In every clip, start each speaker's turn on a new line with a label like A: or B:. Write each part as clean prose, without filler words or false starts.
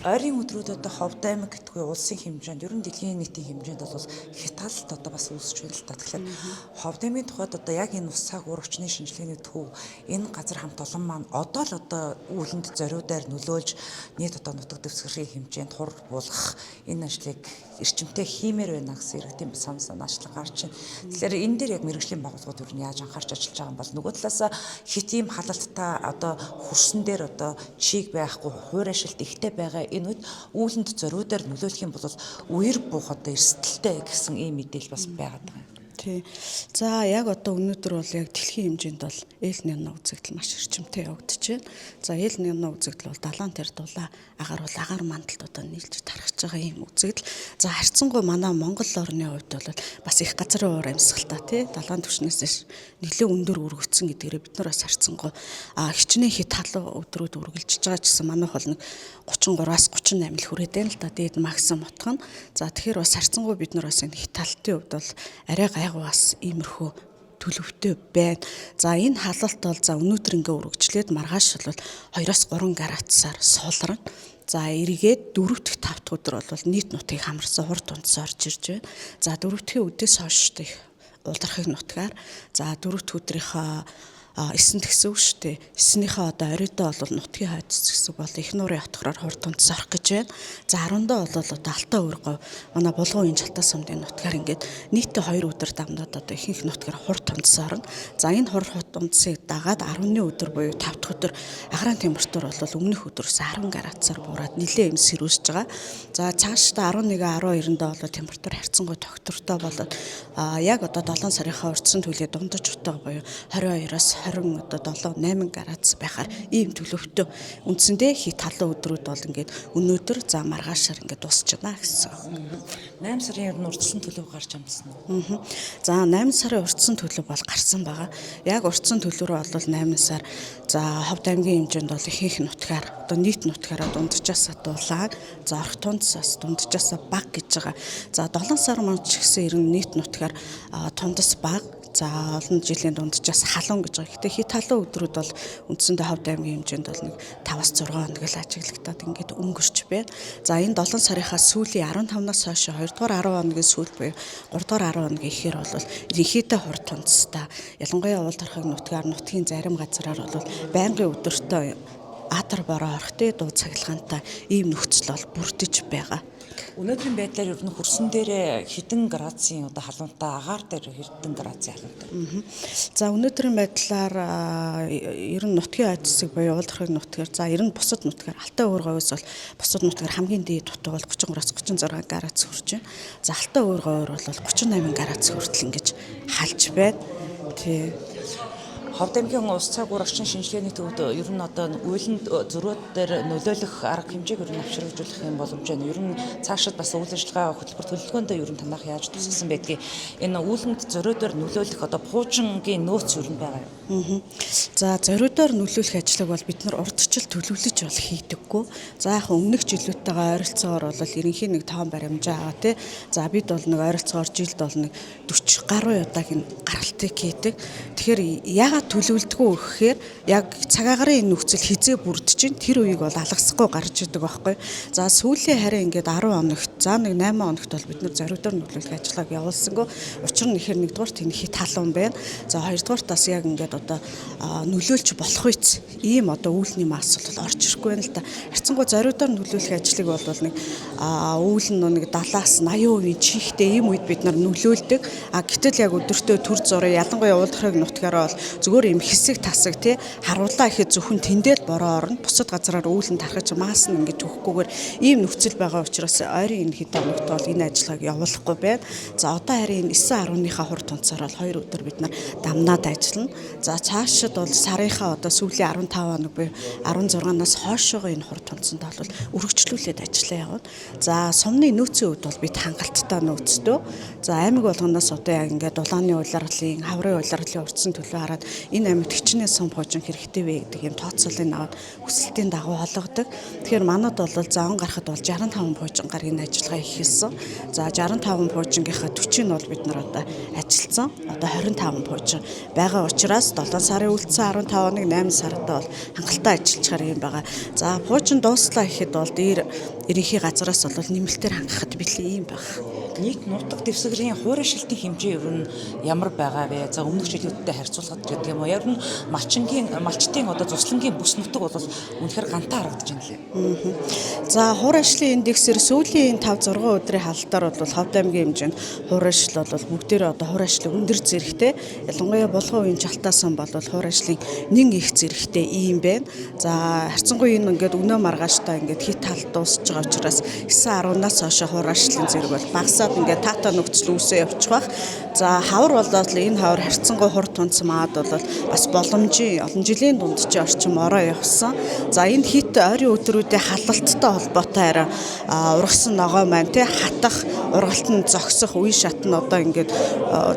A: Ойрын өдрүүдэд Ховд аймаг гэдэггүй улсын хэмжээнд ер нь дэлхийн нийтийн хэмжээнд бол хятадд одоо бас үүсэж байна л та. Тэгэхээр Ховд аймгийн тухайд одоо яг энэ ус цаг уур орчны шинжилгээний төв энэ газар хамт олон маань одоо л одоо үүлэнд зориудаар нөлөөлж нийт одоо нутаг дэвсгэрийн хэмжээнд хур буулгах энэ ажлыг эрчимтэй хиймээр байна гэсэн иргэдийн санаачлаг гарч байна. Тэгэхээр энэ дээр яг мэргэжлийн байгууллагууд ер нь яаж анхаарч ажиллаж байгаа юм бол нөгөө талаас хит ийм халалттай одоо хөрсөн дээр одоо чиг байхгүй хувь ашилт ихтэй байгаа энэ үед үүлэнд зориудаар нөлөөлөх юм бол үер бух одоо эрсдэлтэй гэсэн ийм мэдээлэл бас байгаад байгаа юм.
B: Тий. За яг одоо өнөөдөр бол яг дэлхийн хэмжээнд бол эл нэмнэ үзэгдэл маш эрчимтэй явагдаж байна. За эл нэмнэ үзэгдэл бол далайн тэр дулаа агаар бол агаар мандалд одоо нийлж тархаж байгаа юм үзэгдэл. За харьцангуй манай Монгол орны хувьд бол бас их газрын уур амьсгалтай тий далайн түвшнээс нэлээд өндөр өргөгдсөн гэдгээрээ бид нар бас харьцангуй хичнээн хит халуун өдрүүд үргэлжилж байгаа ч гэсэн манайх бол нэг 33-аас 38 л хүрээд байна л да дээд максимум утга нь. За тэгэхээр бас харьцангуй бид нар бас энэ хит халтын хувьд бол арай гайгуус иймэрхүү төлөвтэй байна. За энэ халалт бол за өнөөдөр ингээ өргөжлээд маргааш бол 2-3 градусаар суулрна. За эргээд 4-5 дахь өдөр бол нийт нутгийг хамарсан хурд унтс орж ирж байна. За 4-р өдөөс хойш их улдрахыг нутгаар за 4-р өдрийнхөө 9 гэсэн үг шүү дээ. 9-ийнхээ одоо оройдоо бол нутгийн хайдас гэсэн бол их нуурын отгороор хурд унтс орох гэж байна. За 10-доо бол одоо Алтай өргөө манай булгуун энэ Жалтаа сумдын нутгаар ингээд нийтдээ 2 өдөр дамнаад одоо ихэнх нутгаар хурд унтс орно. За энэ хурд унтсыг дагаад 10-ны өдөр буюу 5 дахь өдөр агаарын температур бол өмнөх өдрөөс 10 градусаар буураад нэлээд юм сэрүүсэж байгаа. За цаашдаа 11, 12-нд бол температур харьцангуй тогтвортой болоод яг одоо 7 сарынхаа урдсан төлөө дундаж утга буюу 22-оос 20 одоо 7-8 градус байхаар ийм төлөвтэй үндсэндээ хит халуун өдрүүд бол ингээд өнөөдөр за маргаашаар ингээд дуусч байна гэсэн.
A: 8 сарын ер нь урдсан төлөв гарч амжсан уу?
B: За 8 сарын урдсан төлөв бол гарсан байгаа. Яг урдсан төлөв рүү бол 8 сар за Ховд аймгийн хэмжээнд бол ихэнх нутгаар одоо нийт нутгаараа дунджаас дулааг за орох тунцаас дунджаас баг гэж байгаа. За 7 сар манд ч гэсэн ер нь нийт нутгаар тундас баг за олон жилийн дунджаас халуун гэж байгаа. Гэхдээ хит халуун өдрүүд бол үндсэндээ Ховд аймгийн хэмжээнд бол нэг 5-аас 6 хоног л ажиглагдаад ингээд өнгөрч байна. За энэ 7 сарынхаа сүүлийн 15-наас хойш 2 дугаар 10 хоногийн сүүл буюу 3 дугаар 10 хоногийн ихээр бол ерөнхийдөө хурд тунцтай. Ялангуяа уулархаг нутгаар нутгийн зарим газраар бол байнгын өдөртөө атар бороо орохтой дуу цаглагаантай ийм нөхцөл бол бүрдэж байгаа.
A: Өнөөдрийн байдлаар ер нь хөрсөн дээр хэдэн градусын одоо халуунтай агаар дээр хэдэн градусын халуунтай.
B: За өнөөдрийн байдлаар ер нь нутгийн айдсыг буюу уулархаг нутгаар за ер нь бусад нутгаар Алтай өөргөөс бол бусад нутгаар хамгийн дээд дутуу бол 33-аас 36 градус хүрч байна. За Алтай өөргөөр бол 38 градус хүртэл ингэж халж байна. Тий.
A: Ховд аймгийн ус цаг уур орчин шинжилгээний төвд ер нь одоо үүлэнд зөрүүд дээр нөлөөлөх арга хэмжээг ер нь авчиргажуулах юм боломж байна. Ер нь цаашид бас үйл ажиллагаа хөтөлбөр төлөвлөгөөндөө ер нь танах яаж тусгасан байдгийг энэ үүлэнд зөрүүдээр нөлөөлөх одоо буужингийн нөөц ер нь байгаа юм.
B: За зориудоор нөлөөлөх ажлыг бол бид нар урдчил төлөвлөж бол хийдэггүй. За яг өмнөх жилүүдтэйгээ ойролцоогоор бол ерөнхийн нэг тоон баримжаа байгаа тий. За бид бол нэг ойролцоогоор жилд бол нэг 40 гаруй удаагийн гаралтыг хийдэг. Тэгэхээр яагаад төлөвлөдгөө өгөхээр яг цаг агарын нөхцөл хизээ бүрдэж чинь тэр үеийг бол алгасахгүй гарч идэг байхгүй. За сүүлийн харин ингээд 10 хоногт за нэг 8 хоногт бол бид нар зориудоор нөлөөлөх ажиллагааг явуулсангүй. Учир нь ихээр нэгдүгээр тийм хит халуун байна. За хоёрдугаар тас яг ингээд одоо нөлөөлж болох үец ийм одоо үүлний масс бол орж ирэхгүй байна л да. Харьцангуй зориудоор нөлөөлөх ажлыг бол нэг үүл нь нэг 70-аас 80% чихтэй ийм үед бид нар нөлөөлдөг. Гэтэл яг өдөртөө төр зураг ялангуяа уулархаг нутгаараа бол зөвхөн ийм хэсэг тасаг тий харуулаа ихэд зөвхөн тэндэл бороо орно. Бусад газраар үүлэн тархаж маас нь ингэж өгөхгүйгээр ийм нөхцөл байгаа учраас ойрын энэ хэд хоногт бол энэ ажиллагааг явуулахгүй байна. За одоо харин 9-10-ныхаа хурд тунцаар бол 2 өдөр бид нар дамнаад ажиллана. За цаашид бол сарынхаа одоо сүүлийн 15 хоног буюу 16-наас хойшоогоо энэ хурд тунцанд бол үргэлжлүүлээд ажиллаа явна. За сумны нөөцийн хувьд бол бид хангалттай нөөцтэй. За аймаг болгоноос одоо яг ингээд дулааны улирлын, хаврын улирлын урдсан төлөө хараад энэ аймагт малчны сум пуужин хэрэгтэй вэ гэдэг юм тооцоолыг аваад хүсэлтийн дагуу олгодог. Тэгэхээр манад бол за он гарахад бол 65 пуужингаар энэ ажиллагаа эхэлсэн. За 65 пуужингийнхаа 40 нь бол бид нар одоо ажилласан. Одоо 25 пуужин байгаа учраас 7 сарын үлдсэн 15-ыг 8 сарда бол хангалттай ажиллачаар юм байгаа. За пуужин дууслаа гэхэд бол дээр ерөнхий газараас бол нэмэлтээр хангахад бэлэн юм байна.
A: Нийт нутаг дэвсгэрийн хуурай шилтийн хэмжээ ер нь ямар байгаа вэ? За өмнөх жилүүдтэй харьцуулахад гэдэг юм уу? Ер нь малчтын одоо цуслангийн бүс нутаг бол үнэхээр гантаа харагдаж байна лээ.
B: За хуурай шлийн индексээр сүүлийн 5-6 өдрийн хаалтаар бол Ховд аймгийн хэмжээнд хуурай шил бол бүгдээрээ одоо хуурай шлийн өндөр зэрэгтэй. Ялангуяа Булган үеийн жалтаасан бол хуурай шлийн нэн их зэрэгтэй ийм байна. За харьцангуй энэ ингээд өнөө маргааштай ингээд хит тал дуусж байгаа учраас 9-10-наас хойш хуурай шлийн зэрэг бол багасаад ингээд таата нөхцөл үүсээ явчих бах. За хавар болоод л энэ хавар харьцангуй хурд тунцмаад бол бас боломжийн олон жилийн дунд чи орчим ороо явсан. За энэ хит ойрын өдрүүдэд халалттай холбоотой арай ургасан ногоо маань тий хатах, ургалтанд зогсох, үе шат нь одоо ингээд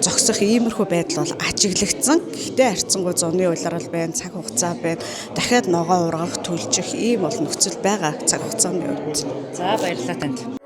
B: зогсох иймэрхүү байдал бол ажиглагдсан. Гэхдээ харьцангуй зуны улирал байна, цаг хугацаа байна. Дахиад ногоо ургах, түлжих ийм бол нөхцөл байгаа цаг хугацааны үед.
A: За баярлалаа танд.